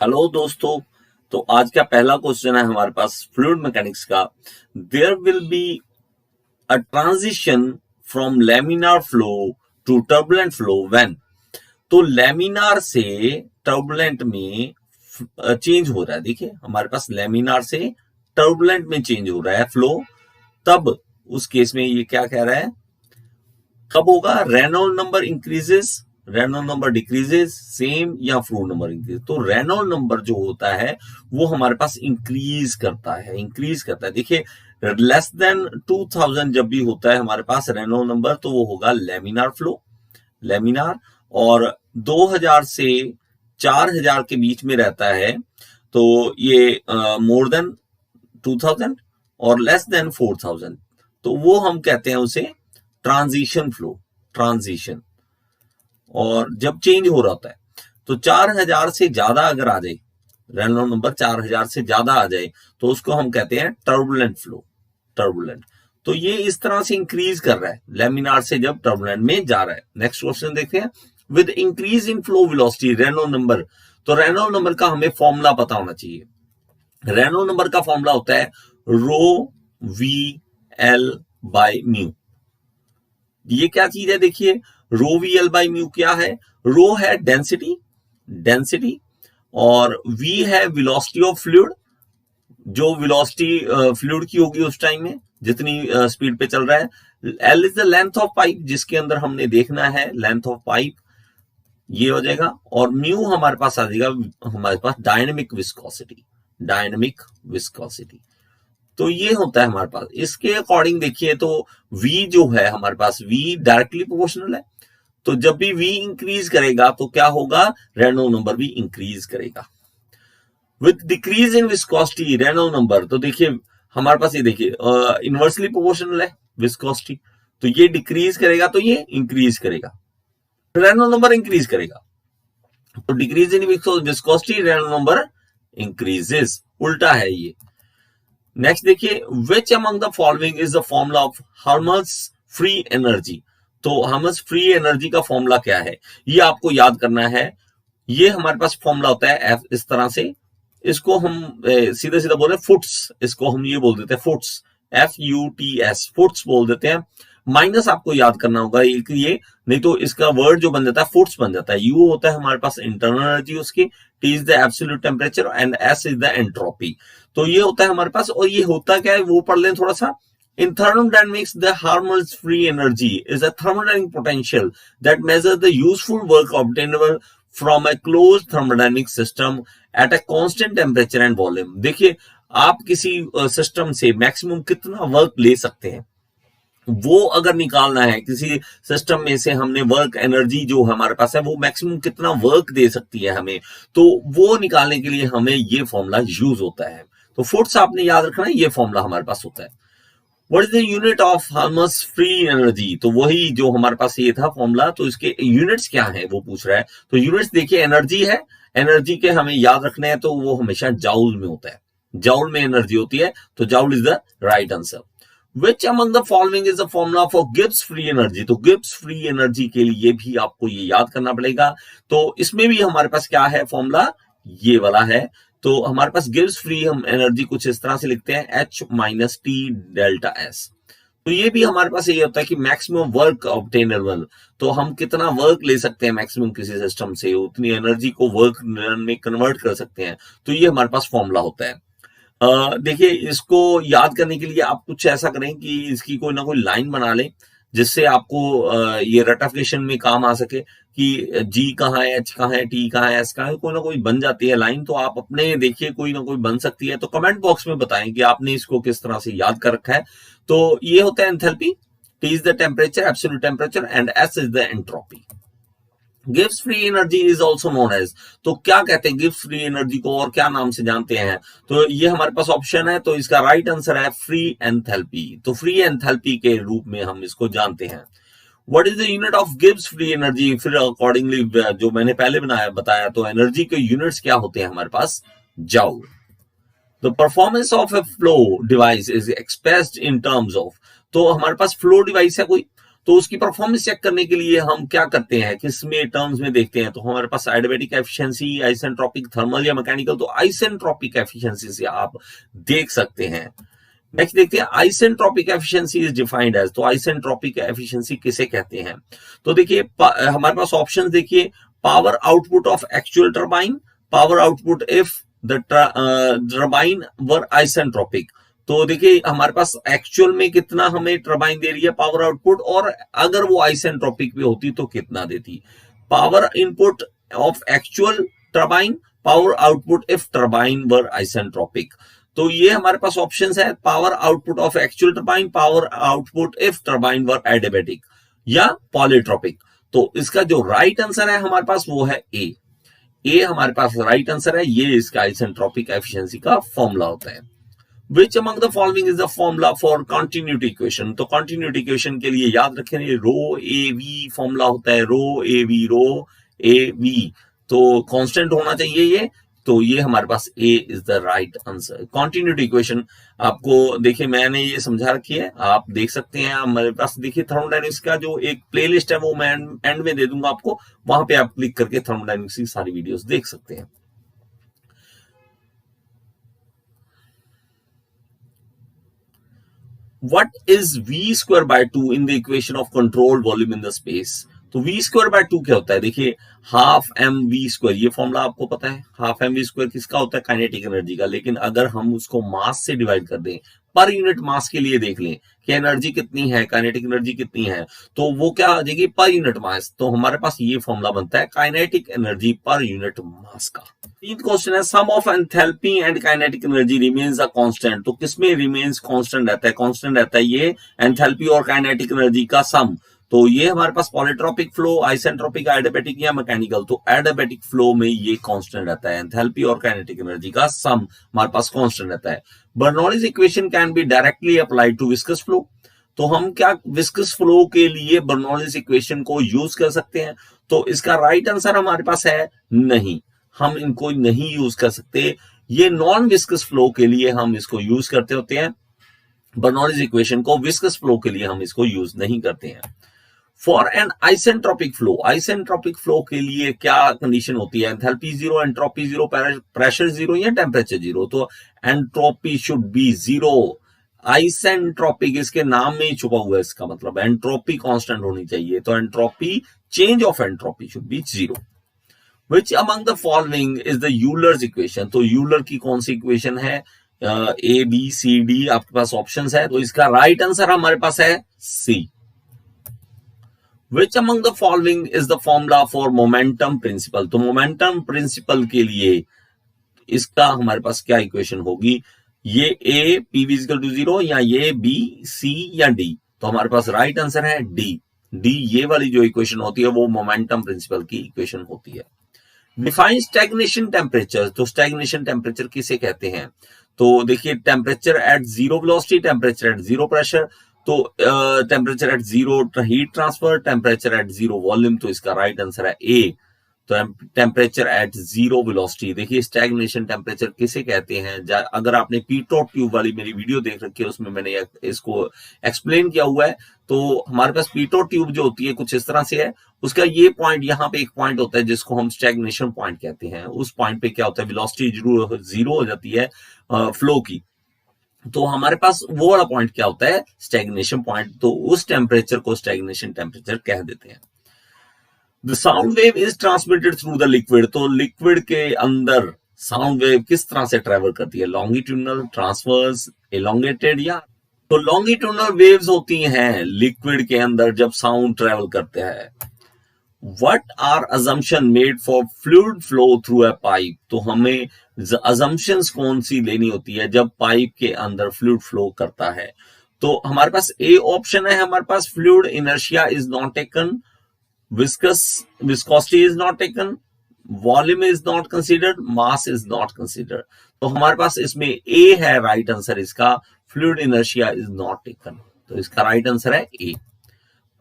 Hello दोस्तों। तो आज का पहला क्वेश्चन है हमारे पास फ्लूइड मैकेनिक्स का। There will be a transition from laminar flow to turbulent flow when. तो लैमिनार से टर्बुलेंट में चेंज हो रहा है। देखिए हमारे पास लैमिनार से टर्बुलेंट में चेंज हो रहा है फ्लो। तब उस केस में ये क्या कह रहा है, कब होगा? Reynold number increases, Reynold number decreases, same या फ्लूइड नंबर इंक्रीज। तो रेनॉल्ड नंबर जो होता है वो हमारे पास इंक्रीज करता है। देखिए लेस देन 2000 जब भी होता है हमारे पास रेनॉल्ड नंबर, तो वो होगा लेमिनार फ्लो, लेमिनार। और 2000 से 4000 के बीच में रहता है तो ये मोर देन 2000 और लेस देन 4000, तो वो हम कहते हैं उसे ट्रांजिशन फ्लो, ट्रांजिशन। और जब चेंज हो रहा होता है तो 4000 से ज्यादा अगर आ जाए, रेनॉल्ड नंबर 4000 से ज्यादा आ जाए, तो उसको हम कहते हैं टर्बुलेंट फ्लो, टर्बुलेंट। तो ये इस तरह से इंक्रीज कर रहा है लेमिनार से जब टर्बुलेंट में जा रहा है। नेक्स्ट क्वेश्चन देखते हैं। With increase in flow velocity Reynold number, तो रेनॉल्ड नंबर का हमें फॉर्मूला पता होना चाहिए। रेनॉल्ड नंबर का फॉर्मूला होता है रो वी एल बाय म्यू। ये क्या चीज है? देखिए रो वी एल बाई म्यू क्या है? रो है डेंसिटी, डेंसिटी, और वी है वेलोसिटी ऑफ फ्लूइड, जो वेलोसिटी फ्लूइड की होगी उस टाइम में जितनी स्पीड पे चल रहा है। L is the length of pipe, जिसके अंदर हमने देखना है लेंथ ऑफ पाइप, ये हो जाएगा। और म्यू हमारे पास आ जाएगा हमारे पास डायनेमिक विस्कोसिटी, डायनेमिक विस्कोसिटी। तो ये होता है हमारे पास। इसके अकॉर्डिंग देखिए तो v जो है हमारे पास, v डायरेक्टली प्रोपोर्शनल है। तो जब भी v इंक्रीज करेगा तो क्या होगा? रेनॉल्ड नंबर भी इंक्रीज करेगा। With decrease in viscosity Reynold number, तो देखिए हमारे पास ये देखिए इनवर्सली प्रोपोर्शनल है विस्कोसिटी, तो ये डिक्रीज करेगा तो ये इंक्रीज करेगा, रेनॉल्ड नंबर इंक्रीज करेगा। तो decrease in viscosity Reynold number increases, उल्टा है ये। नेक्स्ट देखिए, which among the following is the formula of Helmholtz free energy. तो हर्मस फ्री एनर्जी का फॉर्मूला क्या है, ये आपको याद करना है। ये हमारे पास फॉर्मूला होता है एफ, इस तरह से। इसको हम सीधा सीधा बोले फुट्स, इसको हम ये बोल देते हैं फुट्स, FUTS, फुट्स बोल देते हैं। माइनस आपको याद करना होगा ये, नहीं तो इसका वर्ड जो बन जाता है फुट्स बन जाता है। यू होता है हमारे पास इंटरनल एनर्जी उसकी, T is the absolute temperature and S is the entropy. तो ये होता है हमारे पास। और ये होता क्या है वो पढ़ लें थोड़ा सा। In thermodynamics, the Harmons free energy is a thermodynamic potential that measures the useful work obtainable from a closed thermodynamic system at a constant temperature and volume। देखिए आप किसी सिस्टम से मैक्सिमम कितना वर्क ले सकते हैं, वो अगर निकालना है किसी सिस्टम में से, हमने वर्क एनर्जी जो हमारे पास है वो मैक्सिमम कितना वर्क दे सकती है हमें, तो वो निकालने के लिए हमें ये फॉर्मूला यूज होता है। तो फोर्स आपने याद रखना है, ये फॉर्मूला हमारे पास होता है। What is the unit of Helmholtz free energy, तो वही जो हमारे पास ये था फॉर्मूला। तो इसके यूनिट्स क्या है वो पूछ रहा है। तो यूनिट्स देखिए एनर्जी है, एनर्जी के हमें याद रखने हैं, तो वो हमेशा जाउल में होता है, जाउल में एनर्जी होती है, तो joule is the right answer. Which among the following is the formula for Gibbs free energy, तो Gibbs free energy के लिए भी आपको ये याद करना पड़ेगा। तो इसमें भी हमारे पास क्या है फॉर्मूला, ये वाला है। तो हमारे पास गिब्स फ्री हम एनर्जी कुछ इस तरह से लिखते हैं H minus T delta S। तो ये भी हमारे पास ये होता है कि मैक्सिमम वर्क ऑब्टेनेबल, तो हम कितना वर्क ले सकते हैं मैक्सिमम किसी सिस्टम से, उतनी एनर्जी को वर्क में कन्वर्ट कर सकते हैं। तो ये हमारे पास फॉर्मूला होता है। देखिए इसको याद करने के लिए आप कुछ ऐसा करें कि इसकी कोई ना कोई लाइन बना लें, जिससे आपको ये रटिफिकेशन में काम आ सके कि जी कहाँ है, एच कहाँ है, टी कहाँ है, एस कहाँ है, कोई ना कोई बन जाती है लाइन। तो आप अपने देखिए कोई ना कोई बन सकती है, तो कमेंट बॉक्स में बताएं कि आपने इसको किस तरह से याद कर रखा है। तो ये होता है enthalpy, T is the temperature, absolute temperature, and S is the entropy. Gibbs free energy is also known as, तो क्या कहते हैं गिब्स फ्री एनर्जी को और क्या नाम से जानते हैं? तो ये हमारे पास ऑप्शन है, तो इसका राइट आंसर है फ्री एंथैल्पी। तो फ्री एंथैल्पी के रूप में हम इसको जानते हैं। What is the unit of Gibbs free energy, फिर अकॉर्डिंगली जो मैंने पहले बताया, तो एनर्जी के यूनिट्स क्या होते हैं हमारे पास, joule. The performance of a flow device is expressed in terms of, तो हमारे पास फ्लो डिवाइस है कोई, तो उसकी परफॉर्मेंस चेक करने के लिए हम क्या करते हैं, किस में टर्म्स में देखते हैं, तो हमारे पास एडियाबैटिक एफिशिएंसी, आइसेंट्रोपिक, थर्मल या मैकेनिकल, तो आइसेंट्रोपिक एफिशिएंसी से आप देख सकते हैं। नेक्स्ट देखते हैं isentropic efficiency is defined as, तो आइसेंट्रोपिक एफिशिएंसी किसे कहते हैं, तो देखिए हमारे पास ऑप्शंस देखिए, power output of actual turbine, power output if the turbine were isentropic, तो देखिए हमारे पास एक्चुअल में कितना हमें टरबाइन दे रही है पावर आउटपुट, और अगर वो आइसेंट्रोपिक भी होती तो कितना देती। Power input of actual turbine, power output if turbine were isentropic, तो ये हमारे पास ऑप्शंस है, power output of actual turbine, power output if turbine were adiabatic या पॉलीट्रोपिक। तो इसका जो राइट आंसर है हमारे पास वो है ए हमारे पास राइट आंसर है, ये इसका आइसेंट्रोपिक एफिशिएंसी का फॉर्मूला होता है। Which among the following is the formula for continuity equation, तो continuity equation के लिए याद रखें रो ए वी फॉर्मूला होता है, रो ए वी, तो कांस्टेंट होना चाहिए ये, तो ये हमारे पास A is the right answer. Continuity equation आपको देखिए मैंने ये समझा रखी है, आप देख सकते हैं, हमारे पास देखिए थर्मोडायनेमिक्स का जो एक प्लेलिस्ट है वो मैं एंड में दे दूंगा आपको, वहां पे आप क्लिक करके थर्मोडायनेमिक्स की सारी वीडियोस देख सकते हैं। What is v square by 2 in the equation of control volume in the space? तो v square by 2 क्या होता है, देखिए हाफ एम वी स्क्वायर, ये फॉर्मूला आपको पता है, हाफ एम वी स्क्वायर किसका होता है, काइनेटिक एनर्जी का, लेकिन अगर हम उसको मास से डिवाइड कर दें, पर यूनिट मास के लिए देख लें कि एनर्जी कितनी है, काइनेटिक एनर्जी कितनी है, तो वो क्या आ जाएगी पर यूनिट मास, तो हमारे पास ये फॉर्मूला बनता है काइनेटिक एनर्जी पर यूनिट मास का। तीन क्वेश्चन है, sum of enthalpy and kinetic energy remains a constant, तो किसमें रिमेन्स कांस्टेंट रहता है, कांस्टेंट रहता है ये एंथैल्पी और काइनेटिक एनर्जी का सम, तो ये हमारे पास पॉलीट्रोपिक फ्लो, आइसेंट्रोपिक, एडियाबैटिक या मैकेनिकल, तो एडियाबैटिक फ्लो में ये कांस्टेंट रहता है, एंथैल्पी और काइनेटिक एनर्जी का सम हमारे पास कांस्टेंट रहता है। Bernoulli's equation can be directly applied to viscous flow, तो हम क्या विस्कस फ्लो के लिए बर्नौलीज इक्वेशन को यूज कर सकते हैं, तो इसका राइट आंसर हमारे पास है नहीं, हम इनको नहीं यूज कर सकते, ये नॉन विस्कस फ्लो के लिए हम इसको यूज करते होते हैं, बर्नौलीज इक्वेशन को विस्कस फ्लो के लिए हम इसको यूज नहीं करते हैं। फॉर एन आइसेंट्रोपिक फ्लो के लिए क्या कंडीशन होती है, enthalpy zero, entropy zero, pressure zero या टेम्परेचर जीरो, तो entropy should be zero, isentropic इसके नाम में ही छुपा हुआ है, इसका मतलब एंट्रोपी कांस्टेंट होनी चाहिए, तो entropy change of entropy should be zero. Which among the following is the Euler's equation, तो यूलर की कौन सी इक्वेशन है, ए बी सी डी आपके पास ऑप्शंस है, तो इसका राइट आंसर हमारे पास है सी। Which among the following is the formula for momentum principle, तो मोमेंटम प्रिंसिपल के लिए इसका हमारे पास क्या इक्वेशन होगी, ये A P V equal to zero या ये बी सी या डी, तो हमारे पास राइट आंसर है डी, ये वाली जो इक्वेशन होती है वो मोमेंटम प्रिंसिपल की इक्वेशन होती है। डिफाइन स्टैग्नेशन टेम्परेचर, तो स्टैग्नेशन टेम्परेचर किसे कहते हैं, तो देखिए temperature at zero velocity, temperature at zero pressure, तो temperature at zero heat transfer, temperature at zero volume, तो इसका राइट आंसर है ए, तो टेम्परेचर एट जीरो वेलोसिटी। देखिए स्टैग्नेशन टेम्परेचर किसे कहते हैं, अगर आपने पीटोट ट्यूब वाली मेरी वीडियो देख रखी है उसमें मैंने इसको एक्सप्लेन किया हुआ है, तो हमारे पास पीटोट ट्यूब जो होती है कुछ इस तरह से है, उसका ये पॉइंट यहाँ पे एक पॉइंट होता है जिसको हम स्टैग्नेशन पॉइंट कहते हैं, उस पॉइंट पे क्या होता है वेलोसिटी जीरो हो जाती है फ्लो की, तो हमारे पास वो वाला पॉइंट क्या होता है स्टैग्नेशन पॉइंट, तो उस टेम्परेचर को स्टैग्नेशन टेम्परेचर कह देते हैं। The sound wave is transmitted through the liquid, तो लिक्विड के अंदर साउंड वेव किस तरह से ट्रेवल करती है, लॉन्गिट्यूडनल, ट्रांसवर्स, एलोंगेटेड या, तो लॉन्गिट्यूडनल वेव्स होती हैं लिक्विड के अंदर जब साउंड ट्रेवल करते हैं। What are assumption made for fluid flow through a pipe, तो हमें अजम्पशंस कौन सी लेनी होती है जब पाइप के अंदर फ्लूइड फ्लो करता है, तो हमारे पास ए ऑप्शन है, हमारे पास fluid inertia is not taken, viscosity is not taken, volume is not considered, mass is not considered, तो हमारे पास इसमें ए है राइट आंसर इसका, fluid inertia is not taken, तो इसका राइट आंसर है A.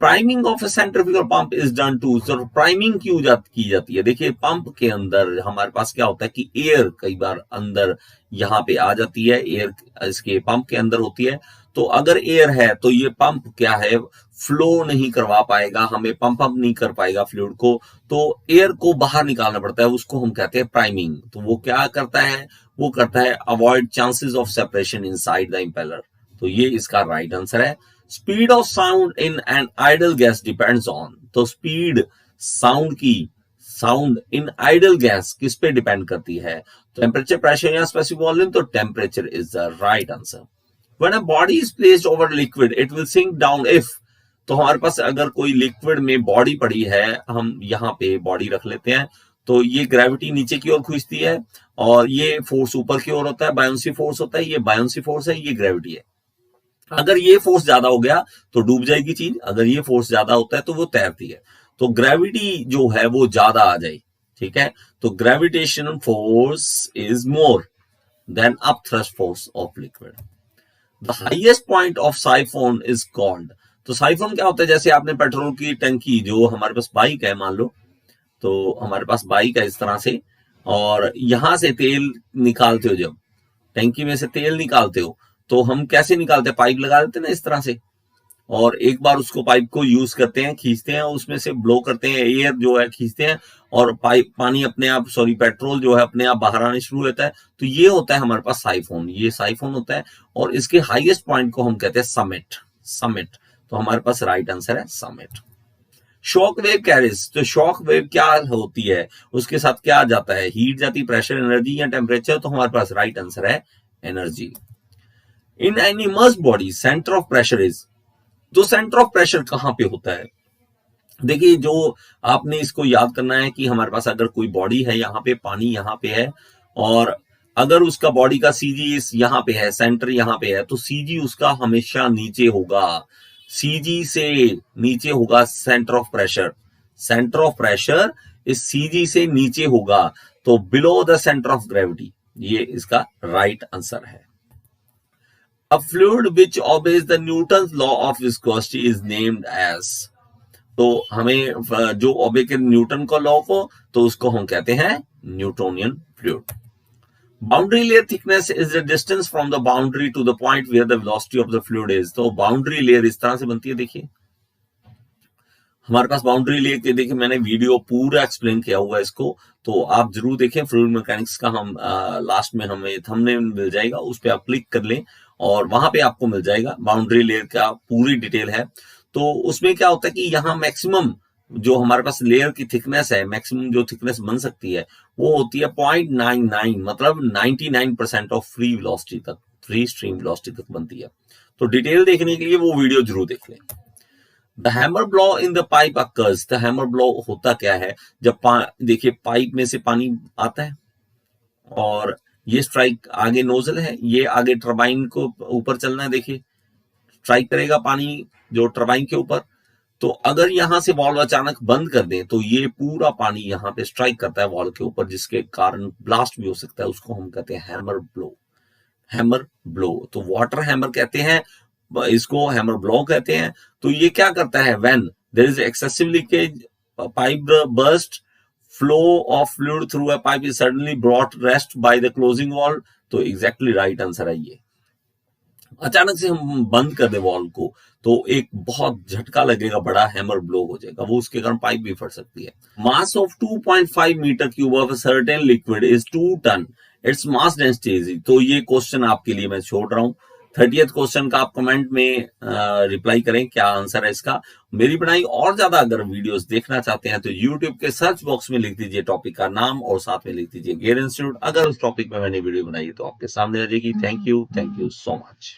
Priming of a centrifugal pump is done to, तो priming क्यों की जाती है, देखिए पंप के अंदर हमारे पास क्या होता है कि एयर कई बार अंदर यहाँ पे आ जाती है, एयर इसके पंप के अंदर होती है, तो अगर एयर है तो ये पंप क्या है, फ्लो नहीं करवा पाएगा, हमें पंप अप नहीं कर पाएगा फ्लूइड को, तो एयर को बाहर निकालना पड़ता है, उसको हम कहते हैं प्राइमिंग। तो वो क्या करता है, वो करता है avoid chances of separation inside the impeller. तो ये इसका राइट आंसर है। Speed of sound in an ideal gas depends on, तो speed sound in ideal gas किस पे डिपेंड करती है, टेम्परेचर, प्रेशर या स्पेसिफिक वॉल्यूम। तो temperature is the right answer. When a body is placed over liquid it will sink down if, तो हमारे पास अगर कोई लिक्विड में बॉडी पड़ी है, हम यहाँ पे बॉडी रख लेते हैं, तो ये ग्रेविटी नीचे की ओर खींचती है और ये फोर्स ऊपर की ओर होता है, बायोंसी फोर्स होता है, ये बायोंसी फोर्स है, ये ग्रेविटी है। अगर ये फोर्स ज्यादा हो गया तो डूब जाएगी चीज, अगर ये फोर्स ज्यादा होता है तो वो तैरती है। तो ग्रेविटी जो है वो ज्यादा आ जाए, ठीक है, तो gravitational force is more than upthrust force of liquid. The highest point of siphon is called, तो साइफोन क्या होता है, जैसे आपने पेट्रोल की टंकी, जो हमारे पास बाइक है मान लो, तो हमारे पास बाइक है इस तरह से, और यहां से तेल निकालते हो, जब टंकी में से तेल निकालते हो तो हम कैसे निकालते हैं, पाइप लगा देते हैं ना इस तरह से, और एक बार उसको पाइप को यूज करते हैं, खींचते हैं, उसमें से ब्लो करते हैं, एयर जो है खींचते हैं, और पानी अपने आप, पेट्रोल जो है अपने आप बाहर आने शुरू होता है। तो ये होता है हमारे पास साइफोन, ये साइफोन होता है, और इसके हाईएस्ट पॉइंट को हम कहते हैं समिट। तो हमारे पास राइट आंसर है समिट। शॉक वेव कैरिज, तो शॉक वेव क्या होती है, उसके साथ क्या जाता है, हीट जाती, प्रेशर, एनर्जी या टेम्परेचर। तो हमारे पास राइट आंसर है energy. In an immersed body centre of pressure is, तो सेंटर ऑफ प्रेशर कहां पे होता है, देखिए जो आपने इसको याद करना है कि हमारे पास अगर कोई बॉडी है, यहाँ पे पानी यहाँ पे है, और अगर उसका बॉडी का सीजी यहाँ पे है, सेंटर यहाँ पे है, तो सीजी उसका हमेशा नीचे होगा, सीजी से नीचे होगा सेंटर ऑफ प्रेशर इस सीजी से नीचे होगा, तो below the centre of gravity, ये इसका राइट आंसर है। A fluid which obeys the Newton's law of viscosity is named as, तो हमें जो ओबे के न्यूटन का लॉ को, तो उसको हम कहते हैं Newtonian fluid. Boundary layer thickness is the distance from the boundary to the point where the velocity of the fluid is. तो बाउंड्री लेयर इस तरह से बनती है, देखिए हमारे पास बाउंड्री लेयर के, देखिए मैंने वीडियो पूरा एक्सप्लेन किया हुआ है इसको, तो आप जरूर देखें, फ्लूइड मैकेनिक्स का हम लास्ट में हमें थंबनेल मिल जाएगा, उस पर आप क्लिक कर लें और वहां पे आपको मिल जाएगा बाउंड्री लेयर का पूरी डिटेल है। तो उसमें क्या होता है कि यहाँ मैक्सिमम जो हमारे पास लेयर की थिकनेस है, मैक्सिमम जो थिकनेस बन सकती है वो होती है 0.99, मतलब 99% ऑफ फ्री वेलोसिटी तक, फ्री स्ट्रीम वेलोसिटी तक बनती है। तो डिटेल देखने के लिए वो वीडियो जरूर देख लें। The hammer blow in the pipe occurs, the hammer blow होता क्या है, जब देखिए पाइप में से पानी आता है और ये स्ट्राइक आगे नोजल है, ये आगे टरबाइन को ऊपर चलना है, देखिए स्ट्राइक करेगा पानी जो टरबाइन के ऊपर, तो अगर यहां से वॉल्व अचानक बंद कर दें तो ये पूरा पानी यहाँ पे स्ट्राइक करता है वॉल्व के ऊपर, जिसके कारण ब्लास्ट भी हो सकता है, उसको हम कहते हैं हैमर ब्लो। तो वाटर हैमर कहते हैं इसको, हैमर ब्लो कहते हैं। तो ये क्या करता है, when there is excessive leakage, pipe burst, flow of fluid through a pipe is suddenly brought rest by the closing valve. तो एग्जैक्टली राइट आंसर है ये। अचानक से हम बंद कर दे वॉल्व को तो एक बहुत झटका लगेगा, बड़ा हैमर ब्लो हो जाएगा, वो उसके कारण पाइप भी फट सकती है। Mass of 2.5 metre cube of a certain liquid is 2 ton, it's mass density is, तो ये क्वेश्चन आपके लिए मैं छोड़ रहा हूं। 30th क्वेश्चन का आप कमेंट में रिप्लाई करें क्या आंसर है इसका। मेरी पढ़ाई और ज्यादा अगर वीडियोस देखना चाहते हैं तो यूट्यूब के सर्च बॉक्स में लिख दीजिए टॉपिक का नाम और साथ में लिख दीजिए गेयर इंस्टीट्यूट। अगर उस टॉपिक में मैंने वीडियो बनाई तो आपके सामने आ जाएगी। Thank you so much.